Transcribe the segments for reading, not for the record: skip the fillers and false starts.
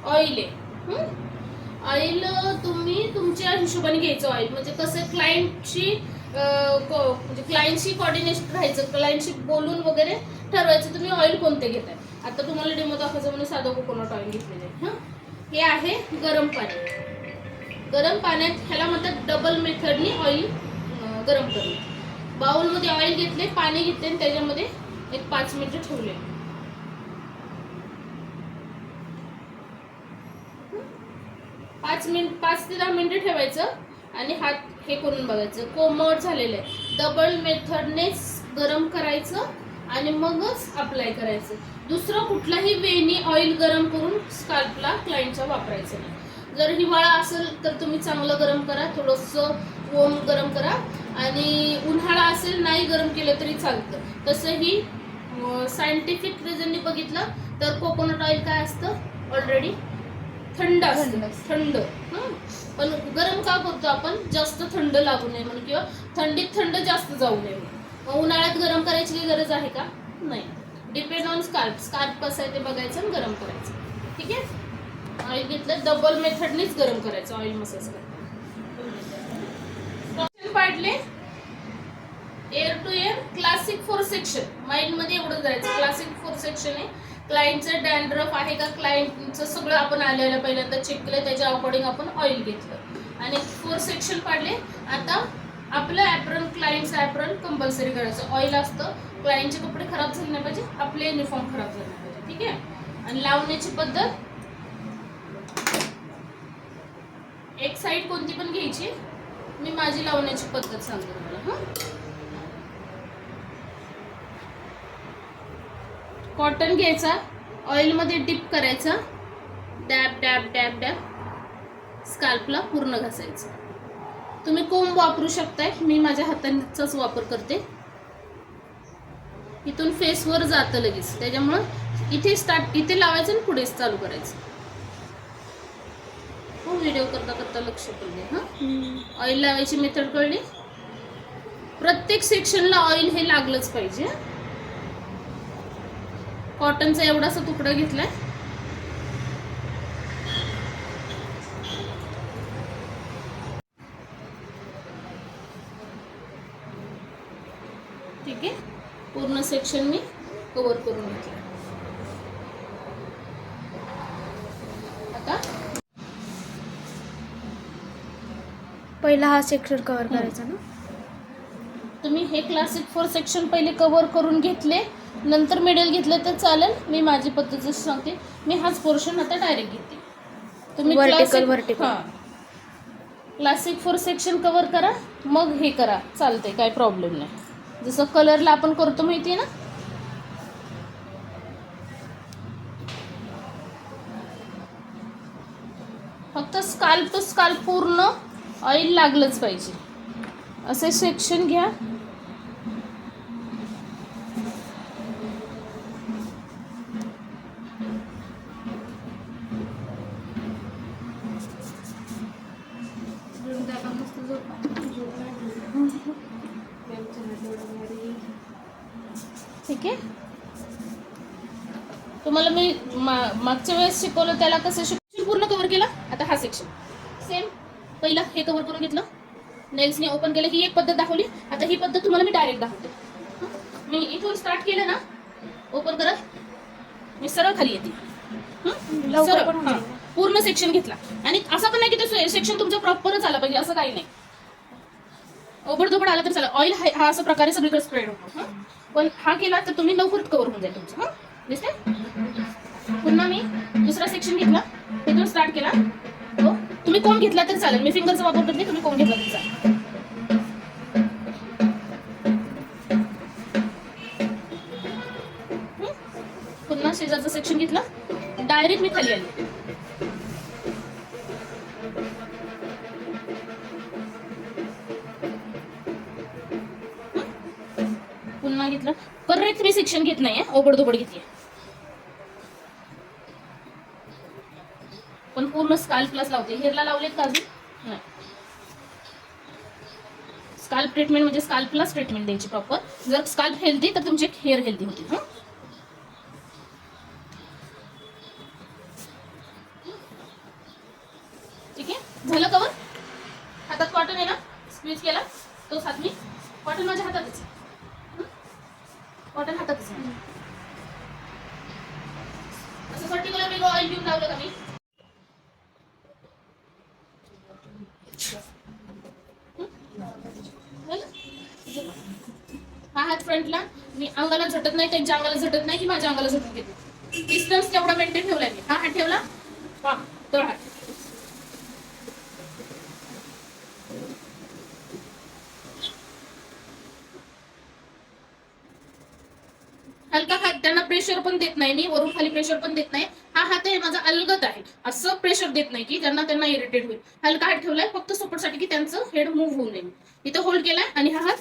Oil आहे. Oil तुम्ही तुमच्या हिशोबाने घ्यायचं ऑइल. म्हणजे कसं क्लायंटशी म्हणजे क्लायंटशी कॉर्डिनेशन राहायचं, क्लायंटशी बोलून वगैरे ठरवायचं तुम्ही ऑइल कोणते घेताय. आता तुम्हाला डेमो दाखवायचं म्हणून साधं कोकोनट ऑइल घेतलेलं आहे. हे आहे गरम पाणी. गरम पाण्यात ह्याला म्हणतात डबल मेथडनी ऑइल गरम करणे. बाउलमध्ये ऑइल घेतले, पाणी घेतले आणि त्याच्यामध्ये एक 5 मिनिटं ठेवले. 5 ते 10 मिनिटं ठेवायचं आणि हात हे करून बघायचं कोमट झालेलं आहे. डबल मेथडनेच गरम करायचं आणि मगच अप्लाय करायचं. दुसरं कुठलाही वेनी ऑइल गरम करून स्काल्पला क्लायंटच्या वापरायचं नाही. जर हिवाळा असेल तर तुम्ही चांगलं गरम करा, थोडंसं वोम गरम करा. आणि उन्हाळा असेल नाही गरम केलं तरी चालतं. तसंही सायंटिफिक रिझननी बघितलं तर कोकोनट ऑइल काय असतं ऑलरेडी थंड असतं. थंड पण गरम का करतो आपण, जास्त थंड लागू नये म्हणून किंवा थंडीत थंड जास्त जाऊ नये म्हणून. उन्हाळ्यात गरम करायची गरज आहे का, नाही. Depend on scarf. स्कार्प कसं आहे ते बघायचं आणि गरम करायचं. ठीक आहे. ऑइल घेतलं डबल मेथडनीच गरम करायचं ऑइल मसाज करायचं. पाडले air to air classic 4 section. Mind मध्ये एवढं जायचं. क्लासिक 4 सेक्शन आहे. क्लायंटचं डॅन्ड्रफ आहे का, क्लायंटचं सगळं आपण आलेलं पहिल्यांदा चेक केलं, त्याच्या अकॉर्डिंग आपण ऑइल घेतलं आणि 4 सेक्शन पाडले. आता आपलं ॲप्रन, क्लायंटचं ॲप्रन कंपल्सरी करायचं. ऑइल असतं, क्लायंटचे कपडे खराब झाले नाही पाहिजे, आपले युनिफॉर्म खराब झाले नाही पाहिजे. ठीक आहे. आणि लावण्याची पद्धत एक साईड कोणती पण घ्यायची. मी माझी लावण्याची पद्धत सांगते तुम्हाला. कॉटन घ्यायचा, ऑइल मध्ये डिप करायचा, डॅब डॅब डॅब डॅब स्काल्पला पूर्ण घासायचं. तुम्ही कोंब वापरू शकताय, मी माझ्या हातांचाच वापर करते. इथून फेसवर जातं लगेच, त्याच्यामुळं इथे लावायचं आणि पुढेच चालू करायचं. व्हिडिओ करता करता लक्ष पडले. ऑइल लावायची मेथड कळली. प्रत्येक सेक्शनला ऑइल हे लागलंच पाहिजे. कॉटनचा एवढासा तुकडा घेतलाय. ठीक आहे. पूर्ण सेक्शन मी कव्हर करून घेतलं. आता पहिला हा सेक्शन कव्हर करायचा ना. तुम्ही हे क्लासिक 4 सेक्शन पहिले कव्हर करून घेतले, नंतर मिडल घेतलं तर चालेल. मी माझी पद्धतच सांगते. मी हाच पोर्शन आता डायरेक्ट घेते. तुम्ही क्लासिक 4 सेक्शन कव्हर करा, मग हे करा, चालते, काय प्रॉब्लेम नाही. जसं कलरला आपण करतो माहितीये ना. फक्त स्काल्प टू स्काल्प पूर्ण ऑइल लागलंच पाहिजे. असे सेक्शन घ्या. ठीक आहे. तुम्हाला मी मागच्या वेळेस शिकवलं त्याला कसं पूर्ण कव्हर केलं. आता हा सेक्शन सेम. पहिला हे कव्हर करून घेतलं, नेल्सने ओपन केलं, ही एक पद्धत दाखवली. आता ही पद्धत तुम्हाला मी डायरेक्ट दाखवते. मी इथून स्टार्ट केलं ना, ओपन करत मी सरळ खाली येते. पूर्ण सेक्शन घेतला. आणि असं पण नाही की तो सेक्शन तुमचा प्रॉपरच आला पाहिजे, असं काही नाही. ओबडधोबड आला तर चला. ऑइल हा अशा प्रकारे सगळीकडे स्प्रेड होतो. पण हा केला तर तुम्ही लवकर कव्हर होऊन जाईल तुमचं. दिसते. पुन्हा मी दुसरा सेक्शन घेतला, तिथून स्टार्ट केला. हो, तुम्ही कोण घेतला तर चालेल. मी फिंगरचा वापर करते, तुम्ही कोण घेतला तरी चालेल. पुन्हा शेजारचा सेक्शन घेतला, डायरेक्ट मी खाली आली. पुन्हा घेतलं. परत मी सेक्शन घेत नाहीये, ओबडधोबड घेतली. पण पूर्ण स्काल्पलाच लावते. हेअरला लावलेत का अजून नाही. स्काल्प ट्रीटमेंट म्हणजे स्काल्पलाच ट्रीटमेंट द्यायची प्रॉपर. जर स्काल्प हेल्दी तर तुमचे हेअर हेल्दी होतील. झालं कवर. हातात कॉटन आहे ना, स्क्वीज केला तोच हात मी, कॉटन माझ्या हातातच, कॉटन हातातच. असं पर्टिक्युलर वेगळं ऑइल घेऊन लावलं का मी, हा हात फ्रंटला, मी अंगाला झटत नाही, त्यांच्या अंगाला झटत नाही की माझ्या अंगाला झटून घेते. डिस्टन्स तेवढा मेंटेन ठेवलाय मी. हा हात ठेवला, तो हात हलका हात, त्यांना प्रेशर पण देत नाही मी, वरून खाली प्रेशर पण देत नाही. हा हात आहे माझा अलगत आहे, असं प्रेशर देत नाही की त्यांना इरिटेट होईल. हलका हात ठेवलाय फक्त सपोर्टसाठी की त्यांचं हेड मूव्ह होऊ नये. इथं होल्ड केलाय आणि हा हात,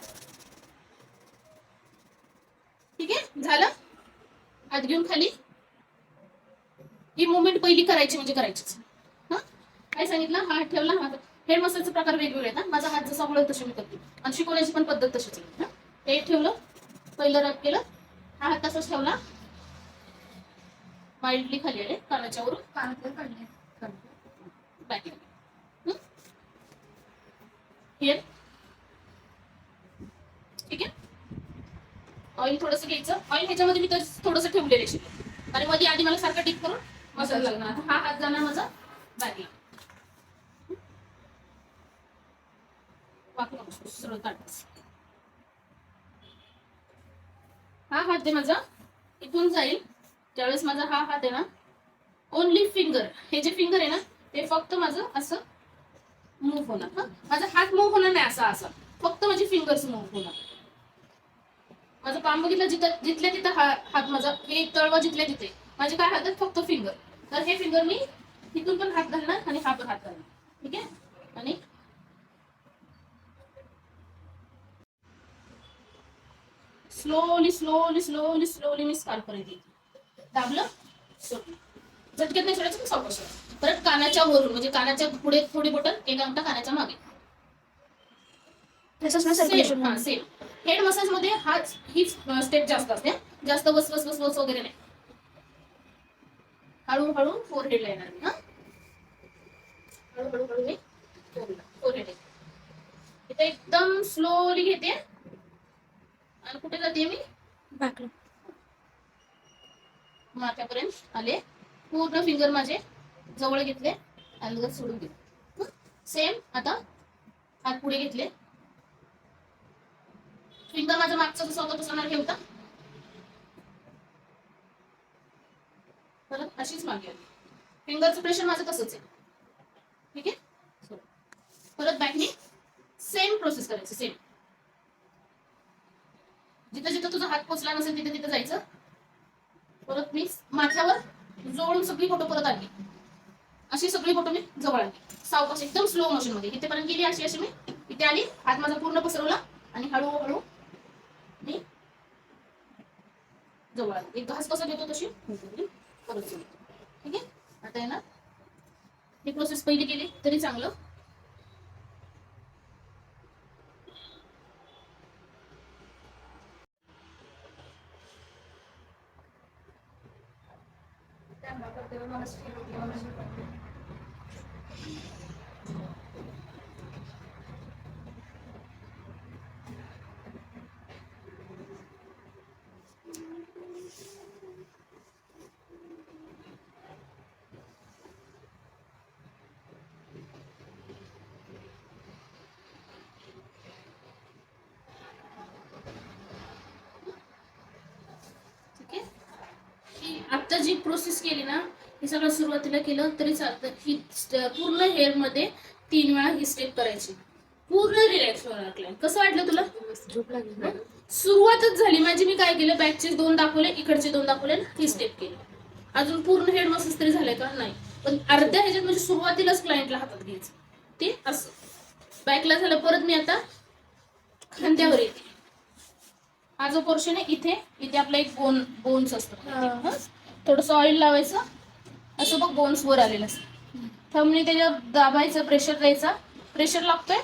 ठीक आहे झालं. हात घेऊन खाली, ही मुवमेंट पहिली करायची म्हणजे करायचीच. हा काय सांगितलं, हा हात ठेवला, हा हेड मसलचे प्रकार वेगवेगळे आहेत. माझा हात जसा वळेल तशी मी करते आणि शिकवण्याची पण पद्धत तशीच आहे. हे ठेवलं, पहिलं रब केलं, हा हात तसाच ठेवला, माइल्डली खाली आले, कानाच्या वरून कानातलं काढले, बॅक हिअर, ठीक आहे. ऑइल थोडंसं घ्यायचं, ऑइल ह्याच्यामध्ये मी तर थोडंसं ठेवलेलं शिकले आणि मध्ये आधी मला सारखं डिप करून मसाला लागणार. आता हा हात जाणार माझा बॅकला, वाकू नको, सरळ काढायचं. हा हात आहे माझा, इथून जाईल ज्यावेळेस माझा हा हात आहे ना, ओनली फिंगर, हे जे फिंगर आहे ना ते फक्त माझं असं मूव्ह होणार. हा माझा हात मूव्ह होणार नाही, असा असा फक्त माझी फिंगर्स मूव्ह होणार. माझं पाम बघितलं, जिथं जिथल्या तिथं हात माझा, हे तळवा जिथल्या तिथे माझे काय हात आहेत, फक्त फिंगर. तर हे फिंगर मी तिथून पण हात घालणार आणि हा पण हात घालणार, ठीक आहे. आणि स्लोली स्लोली स्लोली स्लोली मी स्कार्फ करते, दाबलं सोडलं, झटक्यात नाही सोडायचं, सावकाश. परत कानाच्या वरून म्हणजे कानाच्या पुढे थोडी बोटं, एक अंगठा कानाच्या मागे, सेम. हा सेम. हेड मसाज मध्ये हाच ही स्टेप जास्त असते, जास्त वस वस वस वस वगैरे नाही. हळूहळू फोर हेडला येणार मी. हा हळूहळू हळू मी फोर हेड इथे एकदम स्लोली घेते आणि कुठे जाते मी, बॅकला, माथ्यापर्यंत आले, पूर्ण फिंगर माझे जवळ घेतले, अलगद सोडून दिले. सेम. आता हात पुढे घेतले, फिंगर माझा मागचा जसा होता तसा नाही ठेवता, परत अशीच मागे आली, फिंगरचं प्रेशर माझं तसंच आहे, ठीक आहे. परत बॅकनी सेम प्रोसेस करायची, सेम. जिथं जिथं तुझा हात पोचला नसेल तिथे तिथं जायचं. परत मी माथ्यावर जोडून सगळी फोटो परत आली, अशी सगळी फोटो मी जवळ आली, सावकाश एकदम स्लो मोशन मध्ये इथेपर्यंत गेली, अशी अशी मी इथे आली, हात माझा पूर्ण पसरवला आणि हळूहळू मी जवळ आली. एक घास कसा घेतो तशी परत जोडतो, ठीक आहे. आता आहे ना, ही प्रोसेस पहिली केली तरी चांगलं. ठीक आहे. ही आता जी प्रोसेस केली ना, हे सगळं सुरुवातीला केलं तरी चालतं. ही पूर्ण हेअर मध्ये 3 वेळा ही स्टेप करायची, पूर्ण रिलॅक्स होणार क्लायंट. कसं वाटलं तुला? झोप लागली. सुरुवातच झाली माझी. मी काय केलं, बॅकचे 2 दाखवले, इकडचे 2 दाखवले, ही स्टेप केली. अजून पूर्ण हेड मसाज तरी झालंय का? नाही. पण अर्ध्या ह्याच्यात म्हणजे सुरुवातीलाच क्लायंटला हातात घ्यायचं ते असं. बॅकला झालं, परत मी आता खांद्यावर येते. हा जो पोर्शन आहे इथे इथे आपला एक बोन्स असतो, थोडस ऑइल लावायचं, असं बघ बोन्स वर आलेलं असतं, थंबने त्याच्यावर दाबायचं, प्रेशर द्यायचा. प्रेशर लागतोय,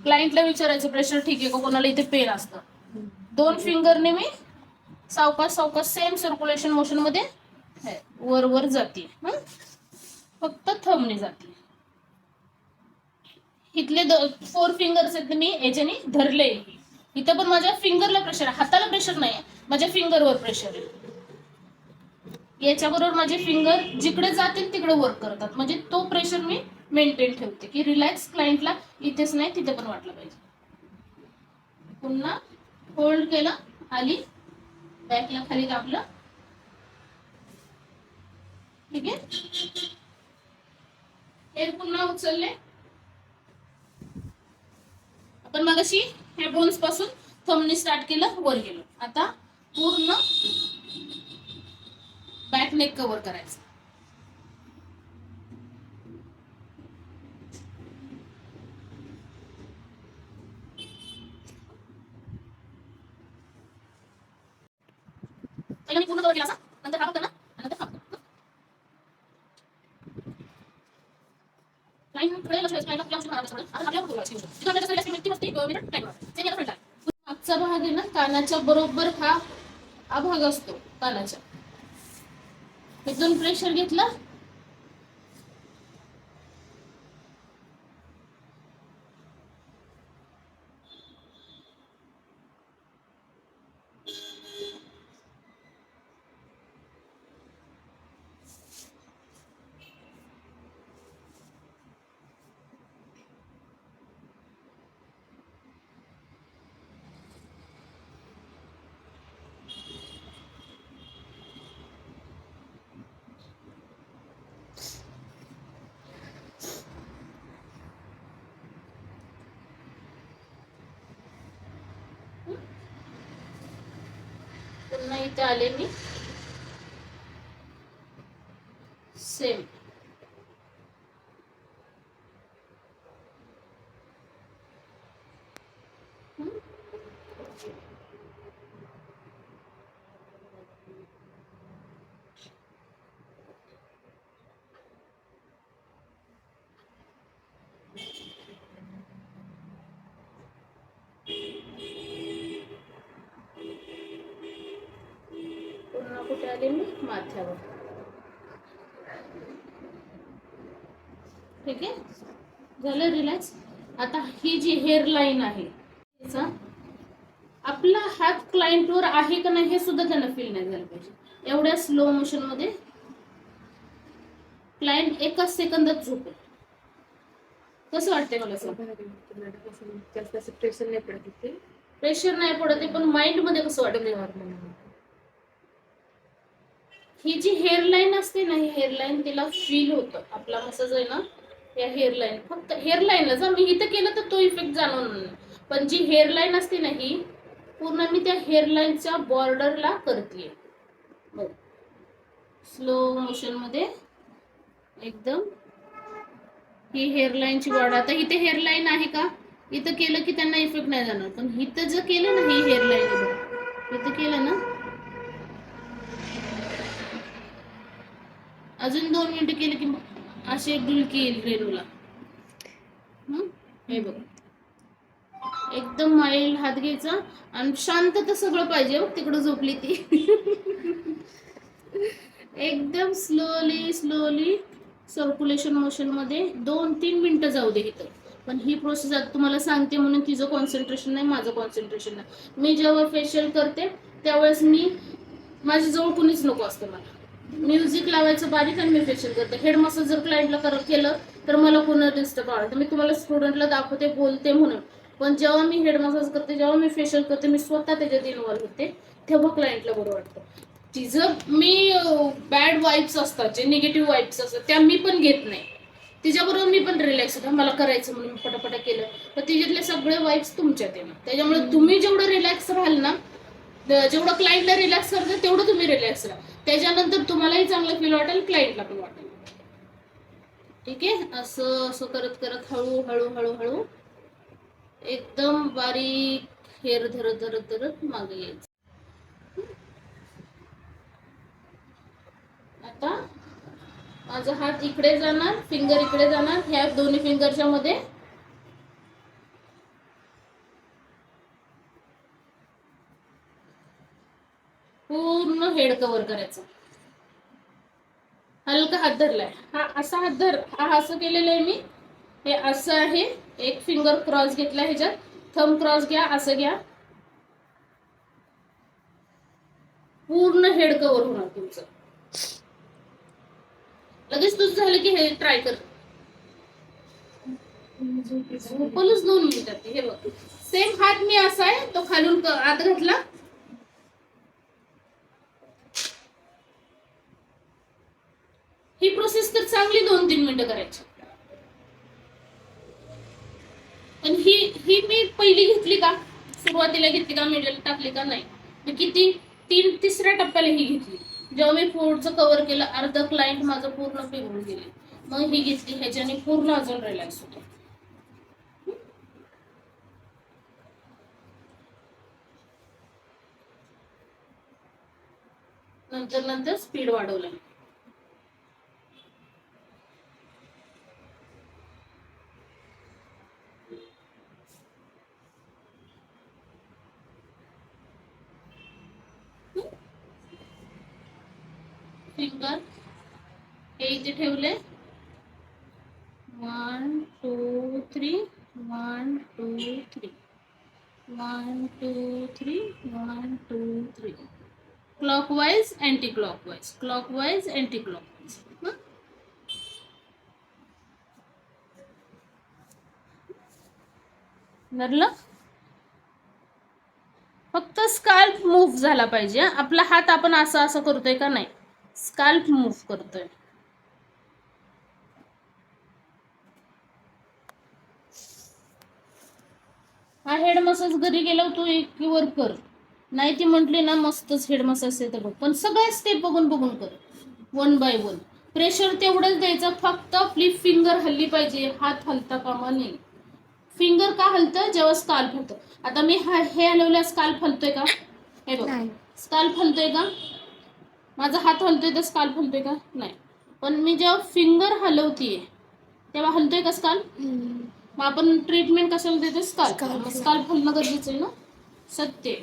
क्लायंटला विचारायचं प्रेशर ठीक आहे का, कोणाला इथे पेन असतं. 2 फिंगरने मी सावकाश सावकाश सेम सर्क्युलेशन मोशन मध्ये वर वर जाते, फक्त थंबने जाते. इथले 4 फिंगर्स आहेत मी याच्याने धरले. इथं पण माझ्या फिंगरला प्रेशर आहे, हाताला प्रेशर नाही, माझ्या फिंगरवर प्रेशर आहे. याच्याबरोबर माझे फिंगर जिकडे जातील तिकडे वर्क करतात, म्हणजे तो प्रेशर मी मेंटेन ठेवते की रिलॅक्स क्लायंटला इथेच नाही तिथे पण वाटलं पाहिजे. पुन्हा होल्ड केलं, आली बॅकला खाली दाबलं. ठीक आहे, हे पुन्हा उचलले. आपण मगाशी ह्या बोन्स पासून थंबनी स्टार्ट केलं, वर गेलो. आता पूर्ण बॅक नेक कव्हर करायचं. पहिला मी पूर्ण कव्हर केला असा, नंतर हा फक्त ना, नंतर हा फक्त. लाईन पुढे लक्ष द्यायचं, लाईनला कुठल्या गोष्टी मारायच्या थोडं. आता आपल्याला बोलायचं आहे. तिथं आपल्याला सगळ्या मिनिट असते, मिनिट टाइम आहे. ते याला फ्रंट आहे. मागचा भाग आहे ना, कानाच्या बरोबर हा भाग असतो कानाच्या. इथून प्रेशर घेतलं, पुन्हा इथे आले मी, सेम पुन्हा कुठे आले मी, माथ्यावर. ठीक आहे, झालं रिलॅक्स. आता ही जी हेअर लाईन आहे, आपला हात क्लायंटवर आहे का नाही हे सुद्धा त्यांना फील नाही झालं पाहिजे. एवढ्या स्लो मोशन मध्ये क्लायंट एकाच सेकंदात झोपेल. कसं वाटतंय मला सांग? जास्त प्रेशर नाही पडत ते. प्रेशर नाही पडत आहे, पण माइंड मध्ये कसं वाटतं? ही जी हेअरलाईन असते ना, ही हेअरलाईन तिला फील होतं. आपला मसाज आहे ना, या हेअरलाईन, फक्त हेअरलाईनला जर मी इथं केलं तर तो इफेक्ट जाणवणार नाही, पण जी हेअरलाईन असते ना, ही पूर्ण मी त्या हेअरलाईनच्या बॉर्डरला करते. स्लो मोशन मध्ये एकदम ही हेअरलाईनची बॉर्डर. आता इथे हेअरलाईन आहे का, इथं केलं की त्यांना इफेक्ट नाही जाणार, पण इथं जर केलं ना, ही हेअरलाईन इथं केलं ना, अजून 2 मिनिटं केलं की अशी एक डुलकी येईल रेणूला. हे बघ, एकदम माइल्ड हात घ्यायचा आणि शांत तर सगळं पाहिजे. तिकडं झोपली ती. एकदम स्लोली स्लोली सर्क्युलेशन मोशन मध्ये 2-3 मिनिटं जाऊ दे इथं. पण ही प्रोसेस आता तुम्हाला सांगते म्हणून तिचं कॉन्सन्ट्रेशन नाही, माझं कॉन्सन्ट्रेशन नाही. मी जेव्हा फेशियल करते त्यावेळेस माझ्या जवळ कुणीच नको असतं. मला म्युझिक लावायचं बारीक आणि मी फेशियल करते. हेड मसाज जर क्लायंटला केलं तर मला पुन्हा डिस्टर्ब आवडतं. मी तुम्हाला स्टुडंटला दाखवते, बोलते म्हणून. पण जेव्हा मी हेड मसाज करते, जेव्हा मी फेशियल करते, मी स्वतः त्याच्यात इन्व्हॉल्व होते, तेव्हा क्लायंटला बरं वाटतं. तिचं मी बॅड वाईब्स असतात, जे निगेटिव्ह वाईब्स असतात, त्या मी पण घेत नाही. तिच्याबरोबर मी पण रिलॅक्स होते. मला करायचं म्हणून मी पटापटा केलं, तर तिच्यातले सगळे वाईब्स तुमच्यात येणार. त्याच्यामुळे तुम्ही जेवढं रिलॅक्स राहाल ना, जेवढं क्लायंटला रिलॅक्स करते तेवढं तुम्ही रिलॅक्स राहा. त्याच्यानंतर तुम्हालाही चांगलं फील वाटेल, क्लायंटला पण वाटेल. ठीक आहे, असं असं करत करत हळू हळू हळू हळू एकदम बारीक हेअर धरत धरत धरत मागे यायचं. आता माझा हात इकडे जाणार, फिंगर इकडे जाणार, ह्या दोन्ही फिंगरच्या मध्ये पूर्ण हेड कव्हर करायचं. हलका हात धरलाय, हा असा हात धर, हा असं केलेलं आहे मी. हे असं आहे, एक फिंगर क्रॉस घेतला, ह्याच्यात थंब क्रॉस घ्या, असं घ्या, पूर्ण हेड कव्हर होणार तुमचं. लगेच तुझं झालं की हे ट्राय कर. झोपलच 2 मिनिटात. हे बघ, सेम हात मी असा आहे, तो खालून आत घातला, ही प्रोसेस तर चांगली 2-3 मिनिटं करायची. पण ही मी पहिली घेतली का, सुरुवातीला घेतली का, मिडल टाकली का, नाही. मी किती 3-3ऱ्या टप्प्याला ही घेतली. जेव्हा मी पुढचं कव्हर केलं, अर्ध क्लायंट माझं पूर्ण पिघळून गेले, मग ही घेतली. ह्याच्याने पूर्ण अजून रिलॅक्स होतो. नंतर स्पीड वाढवलं. फिंगर हे इथे ठेवले, 1 2 3 1 2 3 1 2 3 1 2 3, clockwise anticlockwise, clockwise anticlockwise. नरलं फक्त स्काल्प मूव्ह झाला पाहिजे. आपला हात आपण असं असं करतोय का, नाही, स्काल्प मूव्ह करतोय. हा हेड मसाज घरी गेलो तू एक वर कर, नाही ती म्हटली ना मस्तच हेड मसाज येतं बघ, पण सगळ्या स्टेप बघून बघून कर, 1 बाय 1. प्रेशर तेवढंच द्यायचं, फक्त आपली फिंगर हल्ली पाहिजे, हात हलता कामा नये. फिंगर का हलतं, जेव्हा स्काल्प होतं. आता मी हे हलवल्या, स्काल्प हलतोय का, हे बघ, स्काल्प हलतोय का, माझा हात हलतोय तर स्काल्प हलतोय का, नाही. पण मी जेव्हा फिंगर हलवतीये तेव्हा हलतोय का स्काल्प. मग आपण ट्रीटमेंट कशाला देतो, स्काल्प. स्काल्प हलणं गरजेचं आहे ना, सत्य.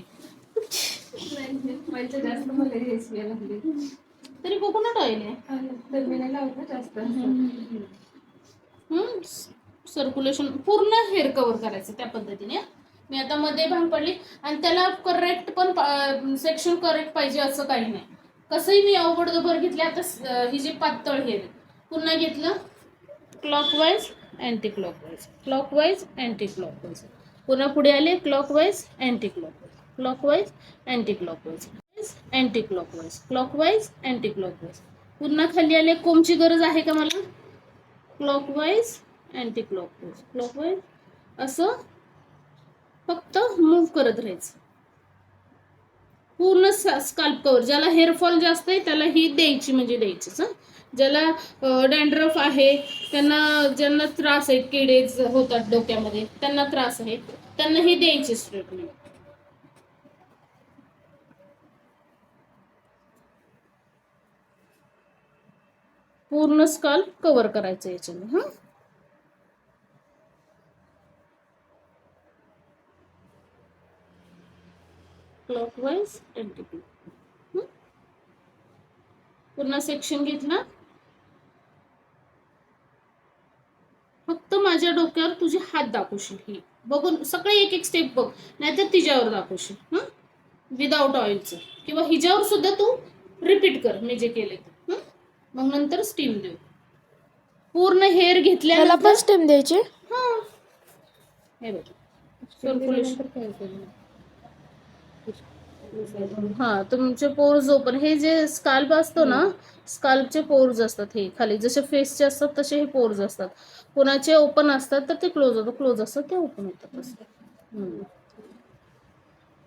जास्त मला हेच यायला लागले. तरी कोकोनट ऑइल आहे, तर मी नाही लावत ना जास्त. सर्क्युलेशन पूर्ण हेअर कव्हर करायचं त्या पद्धतीने. मी आता मध्ये भांग पडली, आणि त्याला करेक्ट पण सेक्शन करेक्ट पाहिजे असं काही नाही. कसंही मी अवघड दोभर घेतले. आता ही जी पातळ हेअर पुन्हा घेतलं, clockwise anticlockwise, clockwise anti clockwise, पुन्हा पुढे आले, clockwise anticlockwise, clockwise anti clockwise, anticlockwise, clockwise anti clockwise, पुन्हा खाली आले. कोमची गरज आहे का मला, क्लॉकवाइज अँटी क्लॉकवाइज, क्लॉकवाइज, असं फक्त मूव्ह करत राहायचं. पूर्ण स्काल्प कव्हर. ज्याला हेअरफॉल जास्त आहे त्याला ही द्यायची म्हणजे द्यायचीच. ज्याला डॅन्ड्रफ आहे, ज्यांना त्रास आहे, किडे होतात डोक्यामध्ये, त्यांना त्रास आहे, त्यांना ही द्यायची ट्रीटमेंट. पूर्ण स्काल्प कव्हर करायचं याच्याने. Clockwise anti clockwise. पुन्हा सेक्शन घेतला. फक्त माझ्या डोक्यावर तुझे हात दाखवशील, ही बघून सगळे एक एक स्टेप बघ, नाहीतर तिच्यावर दाखवशील विदाउट ऑइलचं, किंवा हिच्यावर सुद्धा तू रिपीट कर मी जे केले. मग नंतर स्टीम देऊ. पूर्ण हेअर त्याला पण स्टेम द्यायची. हे बघ, सर्क्युलेशन. तुमचे पोर्स ओपन, हे जे स्काल्प असतो ना, स्काल्पचे पोर्स असतात, हे खाली जसे फेसचे असतात तसे हे पोर्स असतात. कोणाचे ओपन असतात तर ते क्लोज होतात, क्लोज असतात ते ओपन होतात.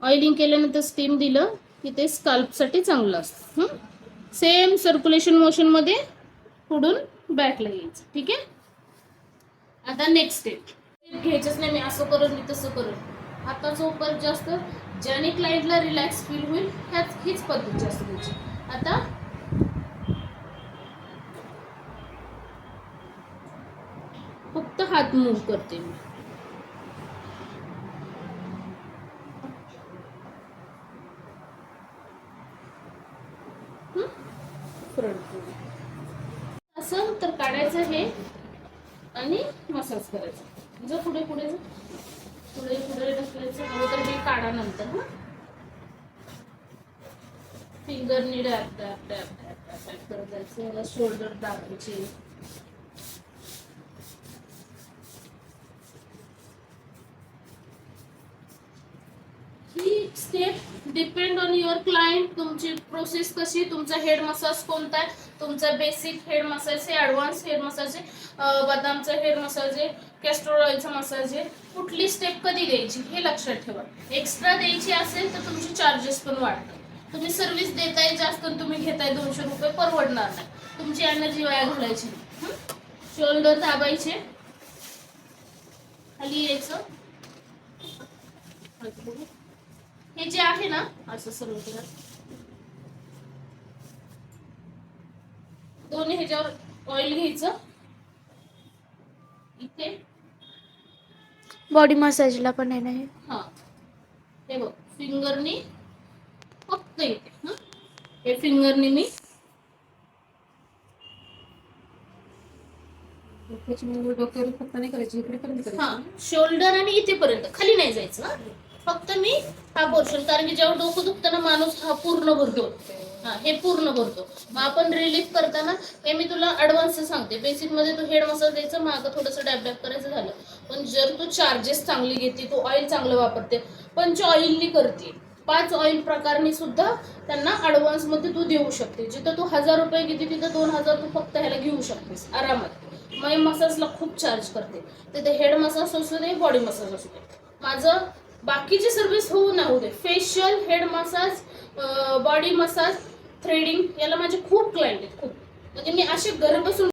ऑइलिंग केल्यानंतर स्टीम दिलं की ते स्काल्पसाठी चांगलं असतं. सेम सर्क्युलेशन मोशन मध्ये पुढून बॅकला यायचं. ठीक आहे. आता नेक्स्ट स्टेप घ्यायचंच नाही, मी असं करत मी तसं करत. हाताचा उपर जास्त, ज्याने क्लायंटला रिलॅक्स फील होईल हीच पद्धत जास्त घ्यायची. आता फक्त हात मूव्ह करते मी. फ्रंट असं तर काढायचं हे आणि मसाज करायचा. जर पुढे पुढे पुढे पुढे ढकलायचं. हवं तर हे काढा नंतर. हा फिंगरनी डॅप डॅप डॅप डॅप डॅप डॅप करत जायचं. याला शोल्डर दाबायचे. ही step depend on your client. तुमची प्रोसेस कशी, तुमचा हेड मसाज कोणता आहे, तुमचा बेसिक हेड मसाज आहे, ॲडव्हान्स हेड मसाज आहे, बदामचा हेड मसाज आहे, कॅस्टर ऑइलचा मसाज आहे, कुठली स्टेप कधी द्यायची हे लक्षात ठेवा. एक्स्ट्रा द्यायची असेल तर तुमचे चार्जेस पण वाढतात. तुम्ही सर्व्हिस देताय जास्त आणि तुम्ही घेताय 200 रुपये, परवडणार नाही. तुमची एनर्जी वाया घालायची नाही. शोल्डर दाबायचे, खाली यायचं. हे जे आहे ना असं सर्व केलं, दोन्ही ह्याच्यावर ऑइल घ्यायचं. इथे बॉडी मसाजला पण आहे ना हे. हा हे बघ फिंगरनी फक्त इथे. हे फिंगरनी मी त्याच्यामुळे डोक्यावर फक्त नाही करायची, इकडे पण नाही हा करायची. शोल्डर आणि इथेपर्यंत, खाली नाही जायचं. फक्त मी हा पोर्शन, कारण की जेव्हा डोकं दुखतं ना माणूस हा पूर्ण भरतो. हा हे पूर्ण भरतो. मग आपण रिलीफ करताना हे मी तुला ऍडव्हान्स सांगते. बेसिक मध्ये तू हेड मसाज द्यायचं, मागं थोडंसं डॅब डॅब करायचं, झालं. पण जर तू चार्जेस चांगली घेते, तू ऑइल चांगलं वापरते, पंच ऑइलनी करते, 5 ऑइल प्रकारनी सुद्धा त्यांना ऍडव्हान्स मध्ये तू देऊ शकते. जिथं तू 1000 रुपये घेते तिथं 2000 तू फक्त ह्याला घेऊ शकतेस आरामात. मी मसाजला खूप चार्ज करते. तिथे हेड मसाज असू दे, बॉडी मसाज असू दे. माझं बाकीची सर्व्हिस होऊ ना होऊ दे, facial, head massage, body massage, threading, याला माझे खूप क्लायंट आहेत. खूप म्हणजे मी असे घर बसून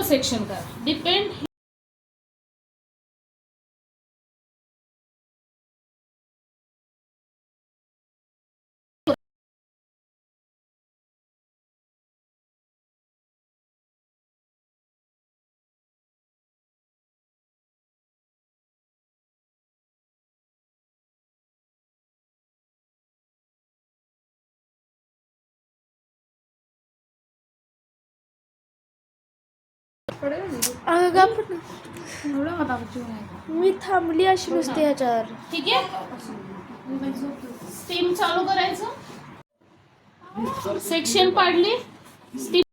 सेक्शन करा. डिपेंड अगं का पण एवढं मला आमची नाही. मी थांबली अशी नुसती ह्याच्यावर. ठीक आहे. स्टीम चालू करायचं. सेक्शन पाडली. स्टीम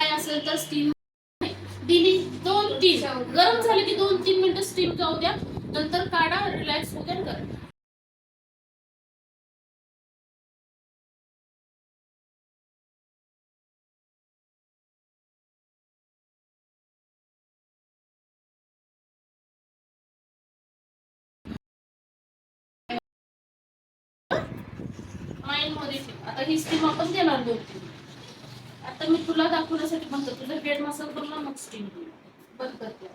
काय असेल तर स्टीम दिली 2-3 गरम झाले की 2-3 मिनिटं स्टीम जाऊ द्या. नंतर काढा, रिलॅक्स होऊ द्या आणि करा. माइंड मध्ये ठेव. आता ही स्टीम आपण देणार 2-3. आता मी तुला दाखवण्यासाठी म्हणतो, तुझा हेड मसाज बनला मग स्टीम बंद करते.